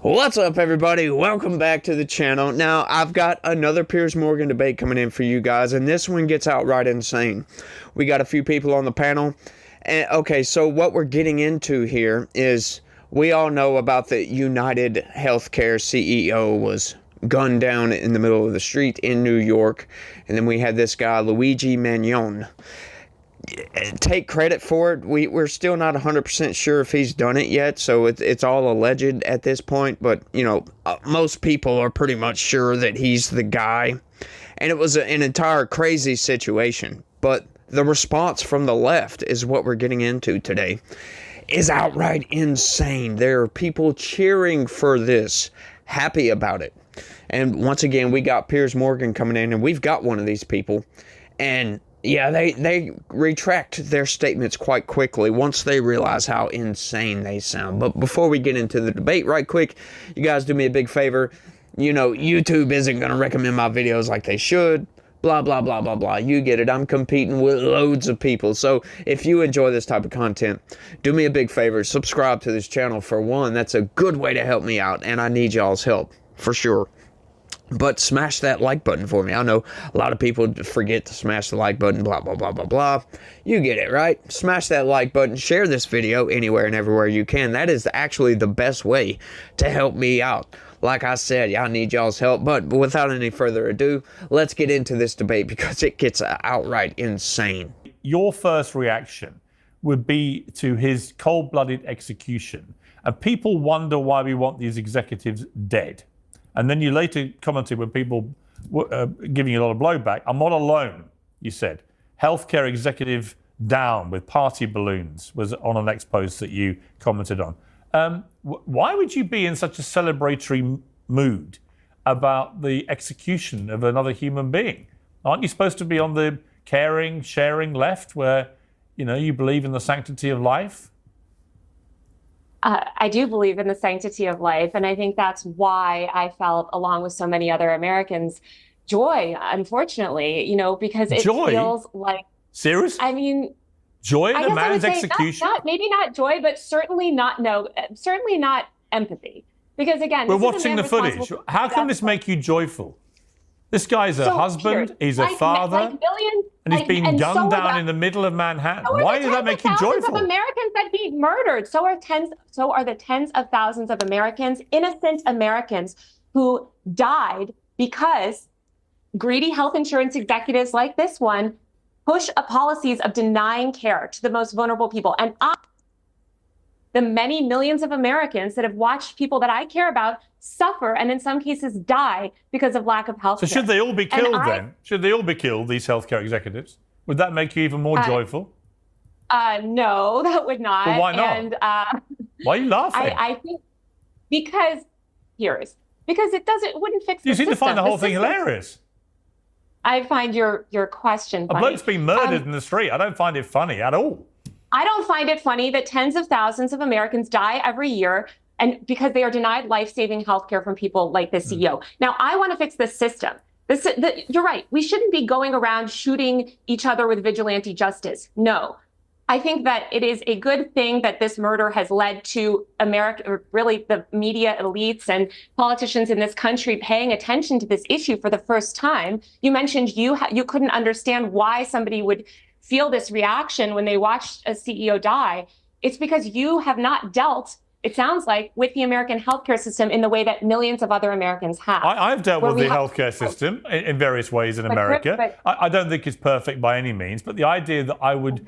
What's up, everybody? Welcome back to the channel. Now, I've got another Piers Morgan debate coming in for you guys, and this one gets outright insane. We got a few people on the panel. And okay, so what we're getting into here is we all know about the United Healthcare CEO was gunned down in the middle of the street in New York. And then we had this guy, Luigi Magnon. Take credit for it. We're still not 100% sure if he's done it yet, so it's all alleged at this point. But, you know, most people are pretty much sure that he's the guy. And it was an entire crazy situation. But the response from the left is what we're getting into today. Is outright insane. There are people cheering for this, happy about it. And once again, we got Piers Morgan coming in, and we've got one of these people. And yeah, they retract their statements quite quickly once they realize how insane they sound. But before we get into the debate, right quick, you guys do me a big favor. You know, YouTube isn't going to recommend my videos like they should. Blah, blah, blah, blah, blah. You get it. I'm competing with loads of people. So if you enjoy this type of content, do me a big favor. Subscribe to this channel for one. That's a good way to help me out. And I need y'all's help for sure. But smash that like button for me. I know a lot of people forget to smash the like button, blah, blah, blah, blah, blah. You get it, right? Smash that like button. Share this video anywhere and everywhere you can. That is actually the best way to help me out. Like I said, y'all need y'all's help. But without any further ado, let's get into this debate because it gets outright insane. Your first reaction would be to his cold-blooded execution. And people wonder why we want these executives dead. And then you later commented when people were giving you a lot of blowback. I'm not alone, you said. Healthcare executive down with party balloons was on a next post that you commented on. Why would you be in such a celebratory mood about the execution of another human being? Aren't you supposed to be on the caring, sharing left where, you know, you believe in the sanctity of life? I do believe in the sanctity of life, and I think that's why I felt, along with so many other Americans, joy, unfortunately, you know, because it feels like... Serious? I mean... Joy in a man's execution? Maybe not joy, but certainly not empathy. Because again, we're watching the footage. How can this make you joyful? This guy's a husband, he's a father, and he's being gunned down in the middle of Manhattan. Why does that make you joyful? Of Americans that be murdered. So are the tens of thousands of Americans, innocent Americans, who died because greedy health insurance executives like this one push policies of denying care to the most vulnerable people. And the many millions of Americans that have watched people that I care about suffer and in some cases die because of lack of health care. So should they all be killed then? Should they all be killed, these healthcare executives? Would that make you even more joyful? No, that would not. But why not? And, why are you laughing? I think because it wouldn't fix the system. You seem to find the whole thing hilarious. I find your question funny. A bloke's been murdered in the street. I don't find it funny at all. I don't find it funny that tens of thousands of Americans die every year and because they are denied life-saving health care from people like the CEO. Now, I want to fix the system. You're right. We shouldn't be going around shooting each other with vigilante justice. No. I think that it is a good thing that this murder has led to America, or really the media elites and politicians in this country paying attention to this issue for the first time. You mentioned you couldn't understand why somebody would feel this reaction when they watched a CEO die. It's because you have not dealt, it sounds like, with the American healthcare system in the way that millions of other Americans have. I've dealt with the healthcare system in various ways in America. I don't think it's perfect by any means, but the idea that I would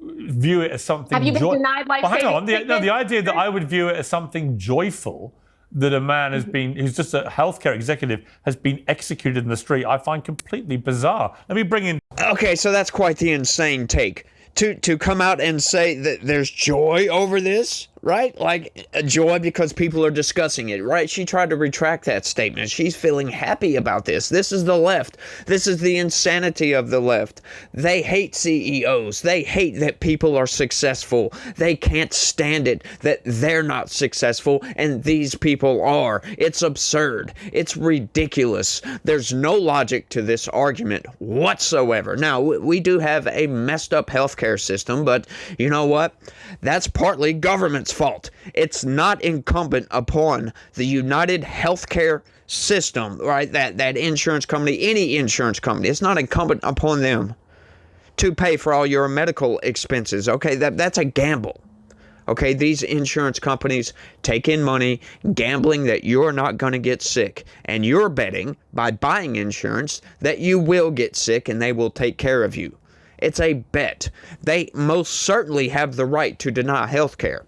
view it as something... Have you been denied life-saving treatment? The idea that I would view it as something joyful, that a man who's just a healthcare executive, has been executed in the street, I find completely bizarre. Let me bring in... Okay, so that's quite the insane take. To come out and say that there's joy over this, right? Like, joy because people are discussing it, right? She tried to retract that statement. She's feeling happy about this. This is the left. This is the insanity of the left. They hate CEOs. They hate that people are successful. They can't stand it that they're not successful and these people are. It's absurd. It's ridiculous. There's no logic to this argument whatsoever. Now, we do have a messed up healthcare system, but you know what? That's partly government's fault. It's not incumbent upon the United Healthcare system, right? That insurance company, any insurance company, it's not incumbent upon them to pay for all your medical expenses. Okay, that's a gamble. Okay, these insurance companies take in money, gambling that you're not going to get sick. And you're betting by buying insurance that you will get sick and they will take care of you. It's a bet. They most certainly have the right to deny health care.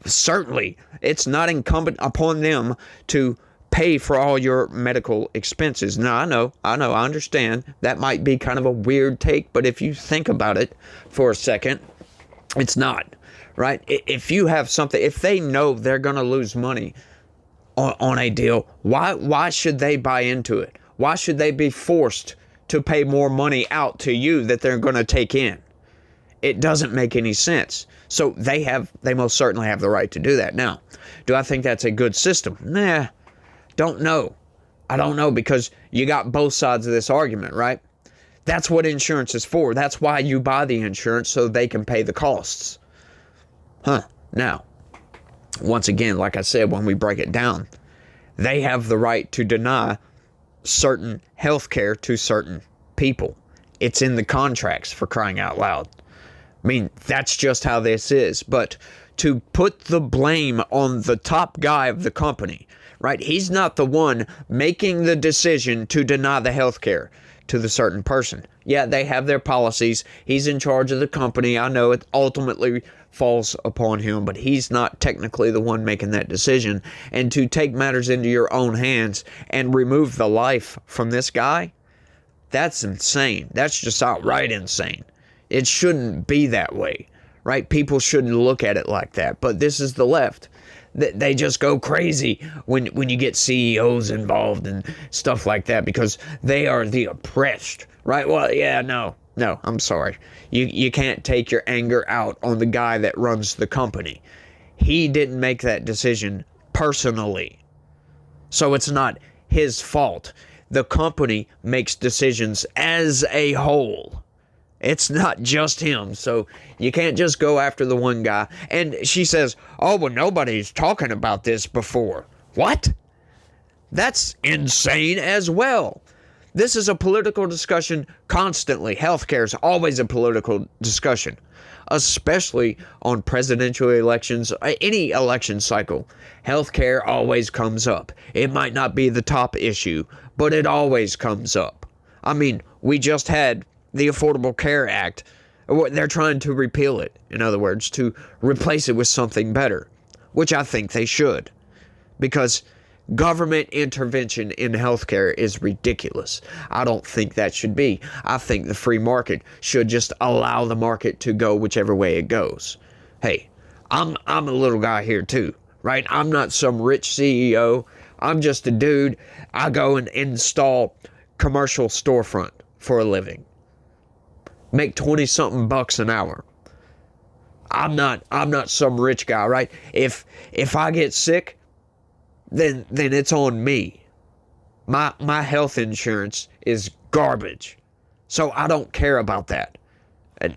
Certainly, it's not incumbent upon them to pay for all your medical expenses. Now, I understand that might be kind of a weird take, but if you think about it for a second, it's not, right? If you have something, if they know they're going to lose money on a deal, why should they buy into it? Why should they be forced to pay more money out to you that they're going to take in? It doesn't make any sense. So they most certainly have the right to do that. Now, do I think that's a good system? Nah. Don't know. I don't know, because you got both sides of this argument, right? That's what insurance is for. That's why you buy the insurance, so they can pay the costs. Now, once again, like I said, when we break it down, they have the right to deny certain health care to certain people. It's in the contracts, for crying out loud. I mean, that's just how this is. But to put the blame on the top guy of the company, right? He's not the one making the decision to deny the health care to the certain person. Yeah, they have their policies. He's in charge of the company. I know it ultimately falls upon him, but he's not technically the one making that decision. And to take matters into your own hands and remove the life from this guy, that's insane. That's just outright insane. It shouldn't be that way, right? People shouldn't look at it like that. But this is the left. They just go crazy when you get CEOs involved and stuff like that, because they are the oppressed, right? Well, yeah, no, I'm sorry. You can't take your anger out on the guy that runs the company. He didn't make that decision personally. So it's not his fault. The company makes decisions as a whole. It's not just him, so you can't just go after the one guy. And she says, oh, well, nobody's talking about this before. What? That's insane as well. This is a political discussion constantly. Healthcare is always a political discussion, especially on presidential elections, any election cycle. Healthcare always comes up. It might not be the top issue, but it always comes up. I mean, we just had the Affordable Care Act. They're trying to repeal it, in other words, to replace it with something better, which I think they should, because government intervention in healthcare is ridiculous. I don't think that should be. I think the free market should just allow the market to go whichever way it goes. Hey, I'm a little guy here too, right? I'm not some rich CEO. I'm just a dude. I go and install commercial storefront for a living. Make 20-something bucks an hour. I'm not some rich guy, right? If I get sick, then it's on me. My health insurance is garbage. So I don't care about that.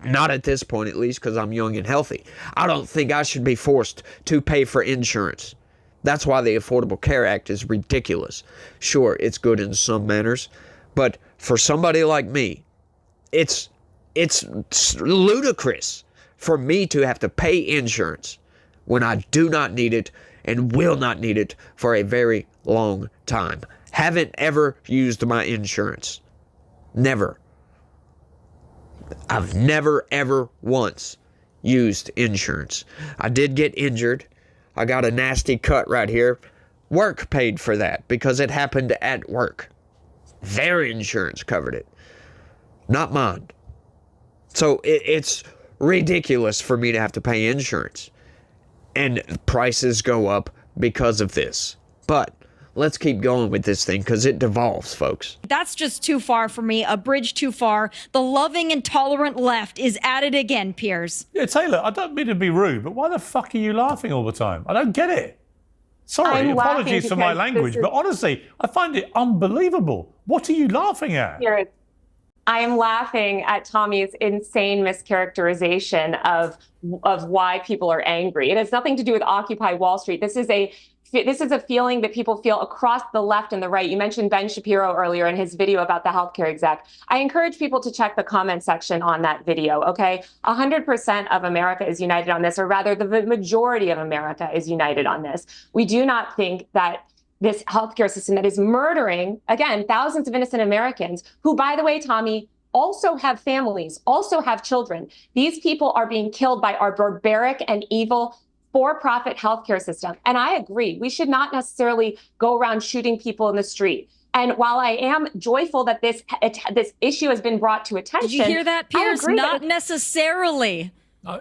Not at this point, at least, because I'm young and healthy. I don't think I should be forced to pay for insurance. That's why the Affordable Care Act is ridiculous. Sure, it's good in some manners, but for somebody like me, it's ludicrous for me to have to pay insurance when I do not need it and will not need it for a very long time. Haven't ever used my insurance. Never. I've never, ever once used insurance. I did get injured. I got a nasty cut right here. Work paid for that because it happened at work. Their insurance covered it, not mine. So it's ridiculous for me to have to pay insurance. And prices go up because of this. But let's keep going with this thing because it devolves, folks. That's just too far for me, a bridge too far. The loving and tolerant left is at it again, Piers. Yeah, Taylor, I don't mean to be rude, but why the fuck are you laughing all the time? I don't get it. Sorry, apologies for my language, but honestly, I find it unbelievable. What are you laughing at? I am laughing at Tommy's insane mischaracterization of why people are angry. It has nothing to do with Occupy Wall Street. This is a feeling that people feel across the left and the right. You mentioned Ben Shapiro earlier in his video about the healthcare exec. I encourage people to check the comment section on that video, okay? 100% of America is united on this, or rather the majority of America is united on this. We do not think that this healthcare system that is murdering, again, thousands of innocent Americans who, by the way, Tommy, also have families, also have children. These people are being killed by our barbaric and evil for-profit healthcare system. And I agree, we should not necessarily go around shooting people in the street. And while I am joyful that this issue has been brought to attention, Did you hear that, Piers? Not necessarily.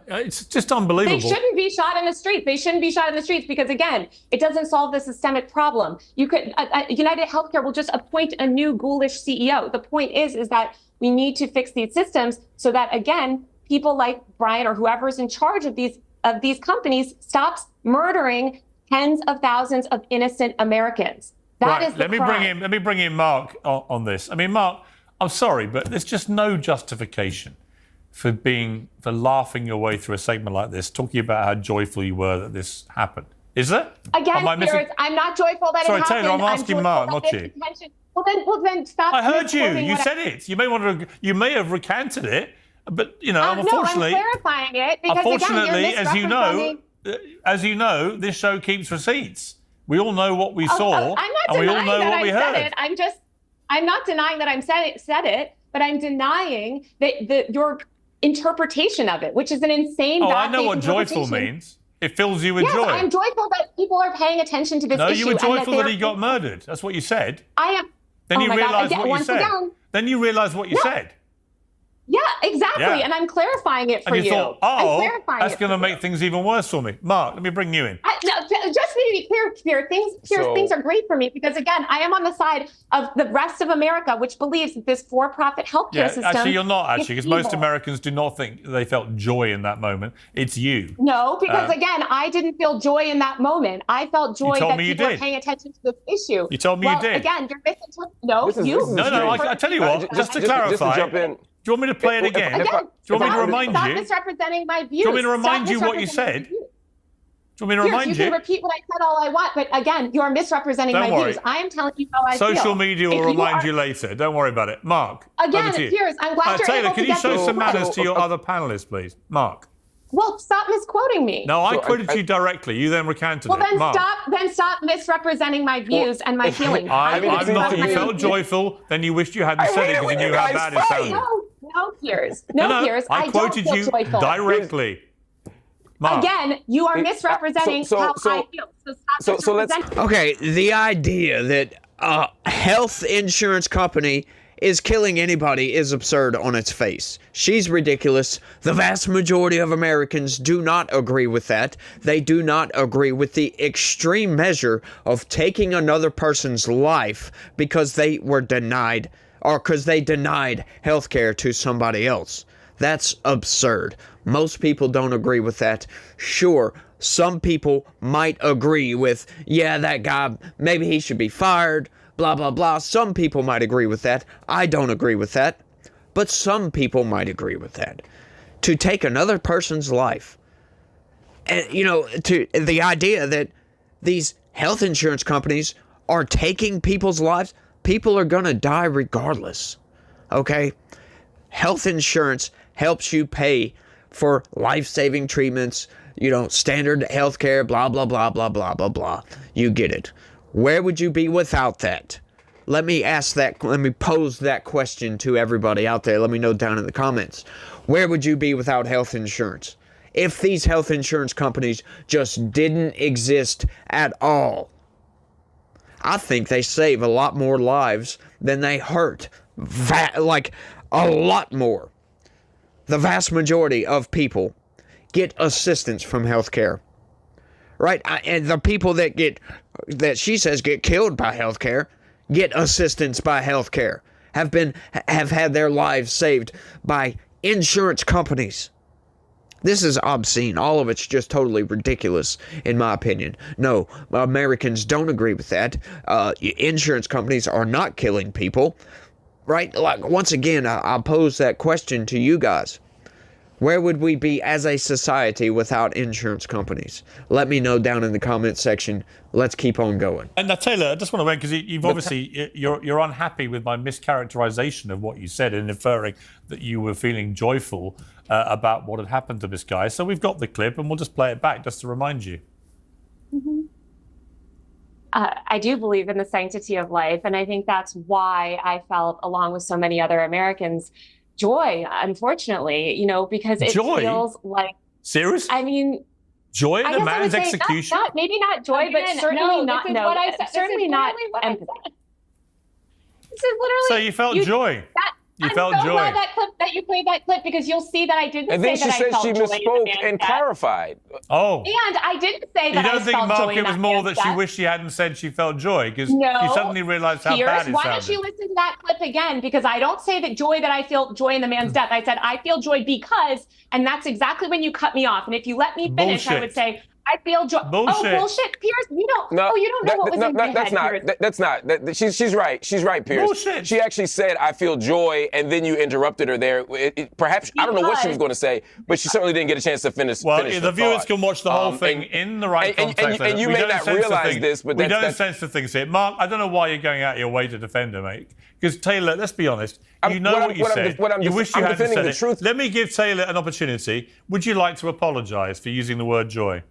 It's just unbelievable. They shouldn't be shot in the streets. They shouldn't be shot in the streets because, again, it doesn't solve the systemic problem. You could United Healthcare will just appoint a new ghoulish CEO. The point is that we need to fix these systems so that, again, people like Brian or whoever is in charge of these companies stops murdering tens of thousands of innocent Americans. That is the crime. Let me bring in Mark on this. I mean, Mark, I'm sorry, but there's just no justification for laughing your way through a segment like this, talking about how joyful you were that this happened. Is there? Again, I'm not joyful that it happened. Sorry, Taylor, I'm asking Mark, not you. Well, then stop. I heard you. You said it. You may have recanted it, but unfortunately, no, I'm clarifying it because unfortunately, again, as you know, this show keeps receipts. We all know what we saw, and we all know what we heard. I'm not denying that I said it, but I'm denying that your interpretation of it, which is an insane. I know what joyful means. It fills you with joy. I'm joyful that people are paying attention to this issue. No, you were joyful that he got murdered. That's what you said. I am. Then you realised what you said. Then you realised what you said. Yeah, exactly. Yeah. And I'm clarifying it for you. Thought, that's going to make things even worse for me. Mark, let me bring you in. Just to be clear, things are great for me because, again, I am on the side of the rest of America, which believes that this for-profit healthcare system. Actually, you're not, because most Americans do not think they felt joy in that moment. It's you. No, because, again, I didn't feel joy in that moment. I felt joy that people were paying attention to this issue. You told me you did. Again, you're misinterpreting. No, I tell you what, just to clarify. Just to jump in. Do you want me to play it again? Do you want me to remind you? Stop misrepresenting my views. Do you want me to remind you what you said? Do you want me to remind you? You can repeat what I said all I want, but again, you're misrepresenting my views. I am telling you how I feel. Social media will remind you later. Don't worry about it. Mark, again, Piers, I'm glad you're Taylor, able can to you get show some manners to your other panelists, please? Mark. Well, stop misquoting me. No, I quoted you directly. You then recanted it. Well, then stop misrepresenting my views and my feelings. You felt joyful, then you wished you hadn't said it because you knew how bad it sounded. No, Piers. No, Piers. I quoted you directly. Mark. Again, you are misrepresenting how I feel. So stop misrepresenting. Okay, the idea that a health insurance company is killing anybody is absurd on its face. She's ridiculous. The vast majority of Americans do not agree with that. They do not agree with the extreme measure of taking another person's life because they were denied or because they denied health care to somebody else. That's absurd. Most people don't agree with that. Sure, some people might agree with, yeah, that guy, maybe he should be fired, blah, blah, blah. Some people might agree with that. I don't agree with that. But some people might agree with that. To take another person's life, and, to the idea that these health insurance companies are taking people's lives, people are going to die regardless. Okay? Health insurance helps you pay for life-saving treatments, standard health care, blah, blah, blah, blah, blah, blah, blah. You get it. Where would you be without that? Let me pose that question to everybody out there. Let me know down in the comments. Where would you be without health insurance? If these health insurance companies just didn't exist at all, I think they save a lot more lives than they hurt. Like, a lot more. The vast majority of people get assistance from healthcare. Right? And the people that she says get killed by healthcare get assistance by healthcare. Have had their lives saved by insurance companies. This is obscene. All of it's just totally ridiculous, in my opinion. No, Americans don't agree with that. Insurance companies are not killing people. right? Like, once again, I pose that question to you guys. Where would we be as a society without insurance companies? Let me know down in the comment section. Let's keep on going. And now, Taylor, I just want to wait because you've obviously you're unhappy with my mischaracterization of what you said and inferring that you were feeling joyful about what had happened to this guy. So we've got the clip and we'll just play it back just to remind you. Mm-hmm. I do believe in the sanctity of life, and I think that's why I felt, along with so many other Americans, joy, unfortunately, because it feels like... Serious? I mean... Joy in a man's execution? Maybe not joy, but certainly not... No, certainly not empathy. This is literally... So you felt joy? You felt joy. I'm so glad that you played that clip, because you'll see that I didn't say that I felt joy. And then she said she misspoke and clarified. Oh. And I didn't say that I felt joy. You don't think, Mark, it was more that she wished she hadn't said she felt joy? Because she suddenly realized how bad it sounded. Why don't you listen to that clip again? Because I don't say that I feel joy in the man's death. I said I feel joy because, and that's exactly when you cut me off. And if you let me finish, I would say, I feel joy. Bullshit. Oh, bullshit, Piers. You don't know what was in your head. That's not. She's right. She's right, Piers. Bullshit. She actually said, I feel joy, and then you interrupted her there. Perhaps, I don't know what she was going to say, but she certainly didn't get a chance to finish. Well, finish the viewers can watch the whole thing in the right context. And you may not realize this, but we don't censor things here. Mark, I don't know why you're going out of your way to defend her, mate. Because, Taylor, let's be honest. You know what you said. You wish you hadn't said it. Let me give Taylor an opportunity. Would you like to apologize for using the word joy?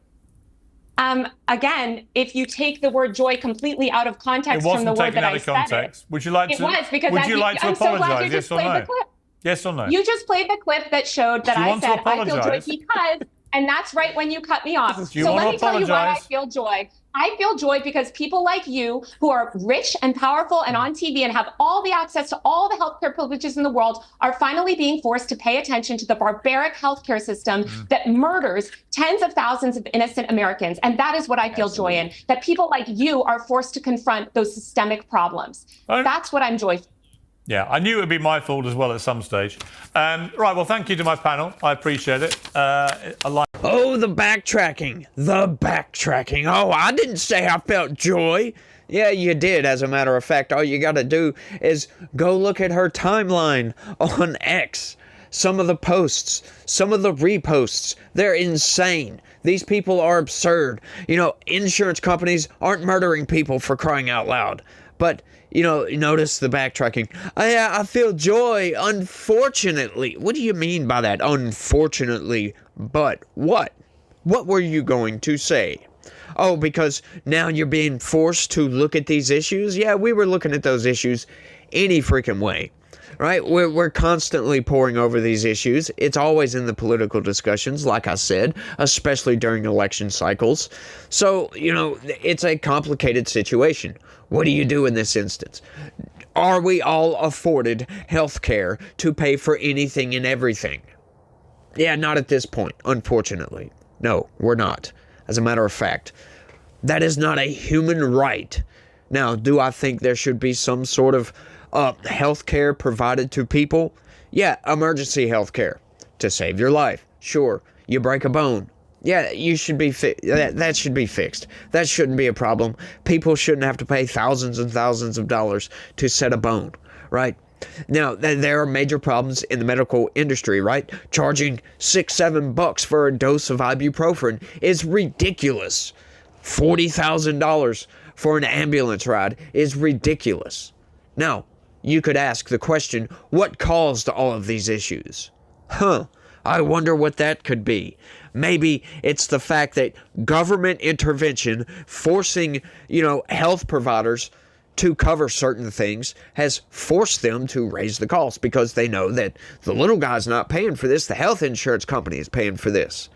Again, if you take the word joy completely out of context from the word that I said it, would you like to? It was, because would you like to I'm so glad apologize? you just Yes or played no? the clip. Yes or no? You just played the clip that showed that I said I feel joy apologize? because, and that's right when you cut me off. So let me tell you why I feel joy. I feel joy because people like you, who are rich and powerful and on TV and have all the access to all the healthcare privileges in the world, are finally being forced to pay attention to the barbaric healthcare system that murders tens of thousands of innocent Americans. And that is what I feel joy in, that people like you are forced to confront those systemic problems. That's what I'm joyful. Yeah, I knew it would be my fault as well at some stage. Right, well, thank you to my panel. I appreciate it. Oh, the backtracking. The backtracking. Oh, I didn't say I felt joy. Yeah, you did. As a matter of fact, all you got to do is go look at her timeline on X. Some of the posts, some of the reposts, they're insane. These people are absurd. Insurance companies aren't murdering people, for crying out loud. But, notice the backtracking. I feel joy, unfortunately. What do you mean by that, unfortunately? But what? What were you going to say? Oh, because now you're being forced to look at these issues? Yeah, we were looking at those issues any freaking way. Right? We're constantly poring over these issues. It's always in the political discussions, like I said, especially during election cycles. So, it's a complicated situation. What do you do in this instance? Are we all afforded health care to pay for anything and everything? Yeah, not at this point, unfortunately. No, we're not. As a matter of fact, that is not a human right. Now, do I think there should be some sort of health care provided to people? Yeah, emergency health care to save your life. Sure, you break a bone. Yeah, you should be that should be fixed. That shouldn't be a problem. People shouldn't have to pay thousands and thousands of dollars to set a bone, right? Now, there are major problems in the medical industry, right? Charging $6-7 for a dose of ibuprofen is ridiculous. $40,000 for an ambulance ride is ridiculous. Now, you could ask the question, what caused all of these issues? I wonder what that could be. Maybe it's the fact that government intervention forcing, health providers to cover certain things has forced them to raise the cost because they know that the little guy's not paying for this. The health insurance company is paying for this.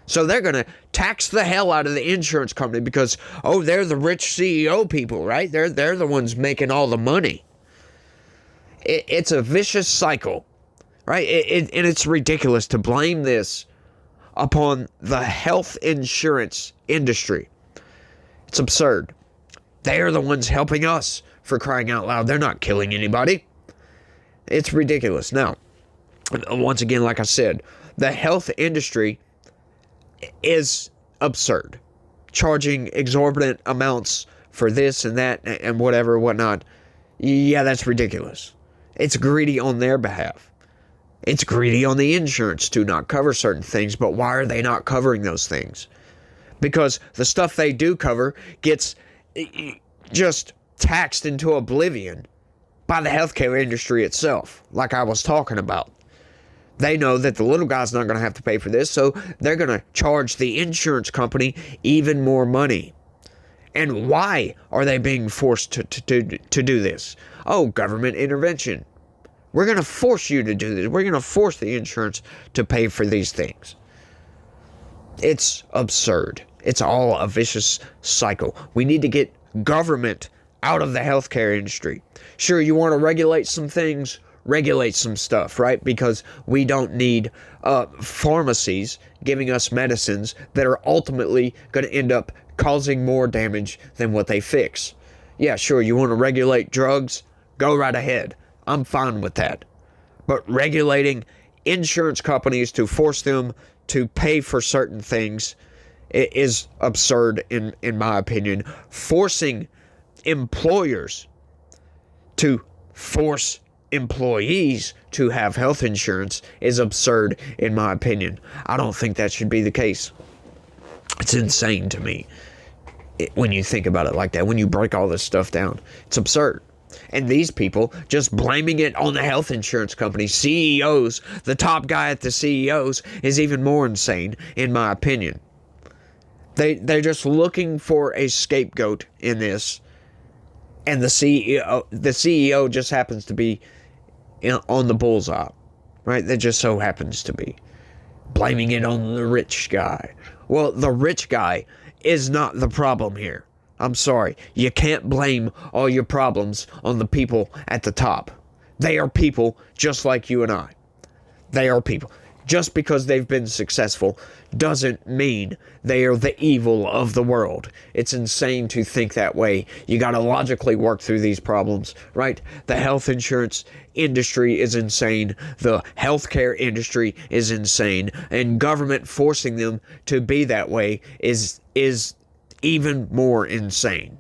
So they're going to tax the hell out of the insurance company because, they're the rich CEO people, right? They're the ones making all the money. It's a vicious cycle, right? And it's ridiculous to blame this upon the health insurance industry. It's absurd. They are the ones helping us, for crying out loud. They're not killing anybody. It's ridiculous. Now, once again, like I said, the health industry is absurd. Charging exorbitant amounts for this and that and whatever, whatnot. Yeah, that's ridiculous. It's greedy on their behalf. It's greedy on the insurance to not cover certain things, but why are they not covering those things? Because the stuff they do cover gets just taxed into oblivion by the healthcare industry itself, like I was talking about. They know that the little guy's not going to have to pay for this, so they're going to charge the insurance company even more money. And why are they being forced to do this? Oh, government intervention. We're going to force you to do this. We're going to force the insurance to pay for these things. It's absurd. It's all a vicious cycle. We need to get government out of the healthcare industry. Sure, you want to regulate some things, regulate some stuff, right? Because we don't need pharmacies giving us medicines that are ultimately going to end up causing more damage than what they fix. Yeah, sure, you want to regulate drugs? Go right ahead. I'm fine with that. But regulating insurance companies to force them to pay for certain things is absurd in my opinion. Forcing employers to force employees to have health insurance is absurd in my opinion. I don't think that should be the case. It's insane to me when you think about it like that. When you break all this stuff down, it's absurd. And these people just blaming it on the health insurance companies, CEOs, the top guy at the CEOs is even more insane in my opinion. They're just looking for a scapegoat in this, and the CEO just happens to be on the bullseye, right? That just so happens to be blaming it on the rich guy. Well, the rich guy is not the problem here. I'm sorry. You can't blame all your problems on the people at the top. They are people just like you and I. They are people. Just because they've been successful doesn't mean they are the evil of the world. It's insane to think that way. You got to logically work through these problems, right? The health insurance industry is insane. The healthcare industry is insane. And government forcing them to be that way is even more insane.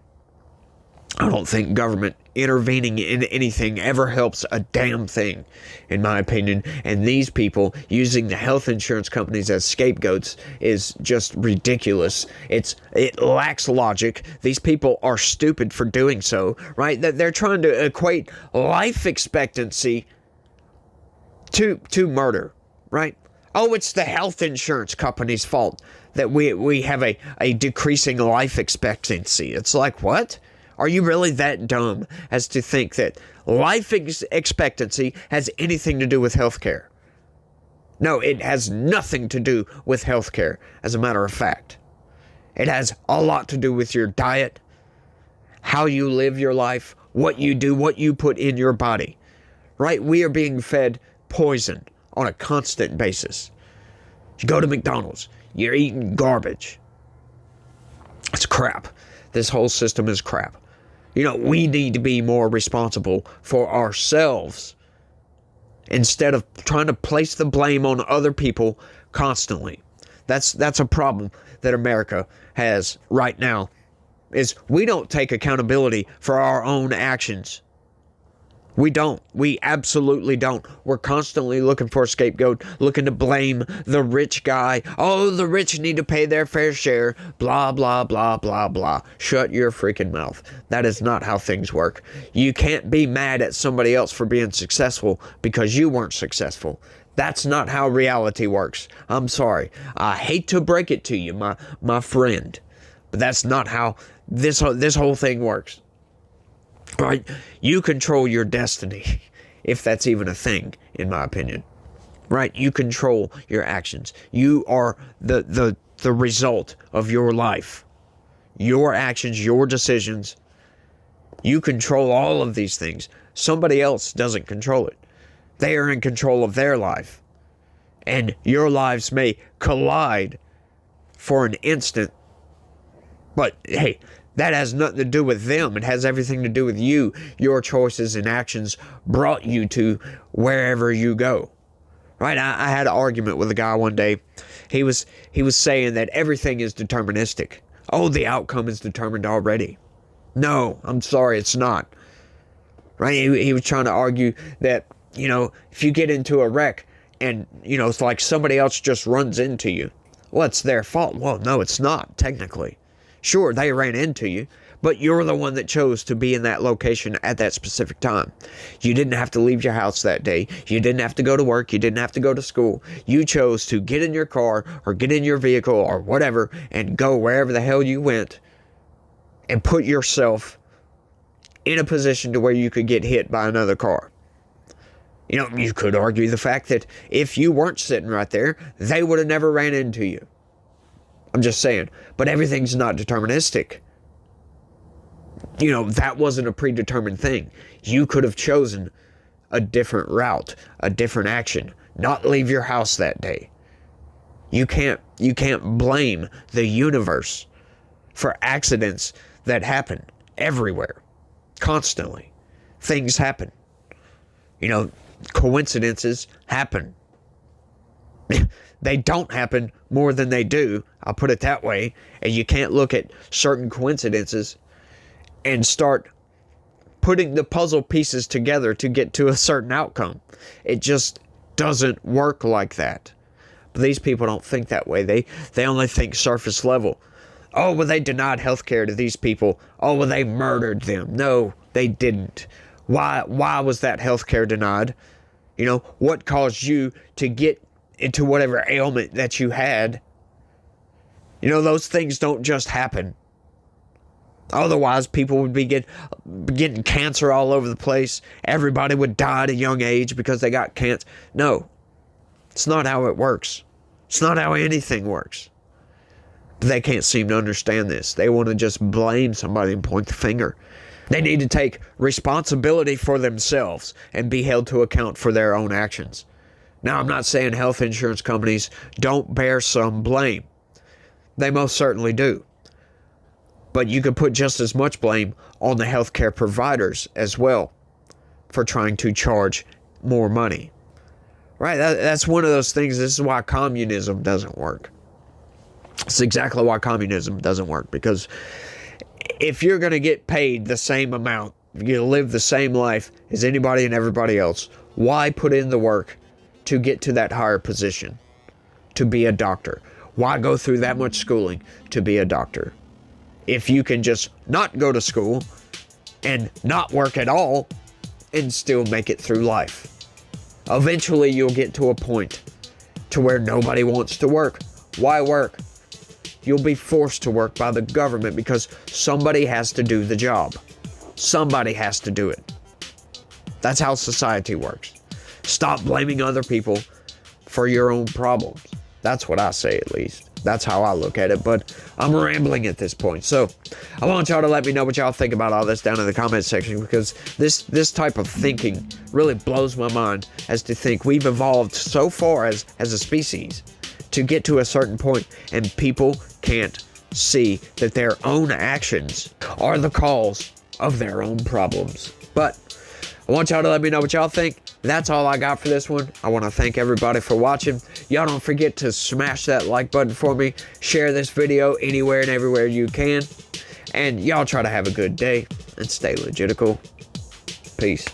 I don't think government intervening in anything ever helps a damn thing, in my opinion. And these people using the health insurance companies as scapegoats is just ridiculous. It lacks logic. These people are stupid for doing so, right? That they're trying to equate life expectancy to murder, right? Oh, it's the health insurance company's fault that we have a decreasing life expectancy. It's like, what? Are you really that dumb as to think that life expectancy has anything to do with healthcare? No, it has nothing to do with healthcare, as a matter of fact. It has a lot to do with your diet, how you live your life, what you do, what you put in your body. Right? We are being fed poison on a constant basis. You go to McDonald's, you're eating garbage. It's crap. This whole system is crap. You know, we need to be more responsible for ourselves instead of trying to place the blame on other people constantly. That's a problem that America has right now, is we don't take accountability for our own actions. We don't. We absolutely don't. We're constantly looking for a scapegoat, looking to blame the rich guy. Oh, the rich need to pay their fair share. Blah, blah, blah, blah, blah. Shut your freaking mouth. That is not how things work. You can't be mad at somebody else for being successful because you weren't successful. That's not how reality works. I'm sorry. I hate to break it to you, my friend. But that's not how this whole thing works. Right? You control your destiny, if that's even a thing, in my opinion. Right? You control your actions. You are the result of your life. Your actions, your decisions. You control all of these things. Somebody else doesn't control it. They are in control of their life. And your lives may collide for an instant. But, hey, that has nothing to do with them. It has everything to do with you. Your choices and actions brought you to wherever you go. Right? I had an argument with a guy one day. He was saying that everything is deterministic. Oh, the outcome is determined already. No, I'm sorry, it's not. right? He was trying to argue that, you know, if you get into a wreck and, you know, it's like somebody else just runs into you, well, it's their fault. Well, no, it's not, technically. Sure, they ran into you, but you're the one that chose to be in that location at that specific time. You didn't have to leave your house that day. You didn't have to go to work. You didn't have to go to school. You chose to get in your car or get in your vehicle or whatever and go wherever the hell you went and put yourself in a position to where you could get hit by another car. You know, you could argue the fact that if you weren't sitting right there, they would have never ran into you. I'm just saying. But everything's not deterministic. You know, that wasn't a predetermined thing. You could have chosen a different route, a different action, not leave your house that day. You can't blame the universe for accidents that happen everywhere, constantly. Things happen. You know, coincidences happen. They don't happen more than they do, I'll put it that way. And you can't look at certain coincidences and start putting the puzzle pieces together to get to a certain outcome. It just doesn't work like that. But these people don't think that way. They only think surface level. Oh, well, they denied health care to these people. Oh, well, they murdered them. No, they didn't. Why was that health care denied? You know, what caused you to get into whatever ailment that you had? You know, those things don't just happen. Otherwise, people would be getting cancer all over the place. Everybody would die at a young age because they got cancer. No, it's not how it works. It's not how anything works. But they can't seem to understand this. They want to just blame somebody and point the finger. They need to take responsibility for themselves and be held to account for their own actions. Now, I'm not saying health insurance companies don't bear some blame. They most certainly do. But you could put just as much blame on the healthcare providers as well for trying to charge more money. Right? That's one of those things. This is why communism doesn't work. It's exactly why communism doesn't work. Because if you're going to get paid the same amount, you live the same life as anybody and everybody else, why put in the work to get to that higher position, to be a doctor? Why go through that much schooling to be a doctor? If you can just not go to school and not work at all and still make it through life. Eventually you'll get to a point to where nobody wants to work. Why work? You'll be forced to work by the government because somebody has to do the job. Somebody has to do it. That's how society works. Stop blaming other people for your own problems. That's what I say, at least. That's how I look at it, but I'm rambling at this point. So I want y'all to let me know what y'all think about all this down in the comment section, because this type of thinking really blows my mind, as to think we've evolved so far as a species to get to a certain point and people can't see that their own actions are the cause of their own problems. But I want y'all to let me know what y'all think. That's all I got for this one. I want to thank everybody for watching. Y'all don't forget to smash that like button for me. Share this video anywhere and everywhere you can. And y'all try to have a good day and stay legitical. Peace.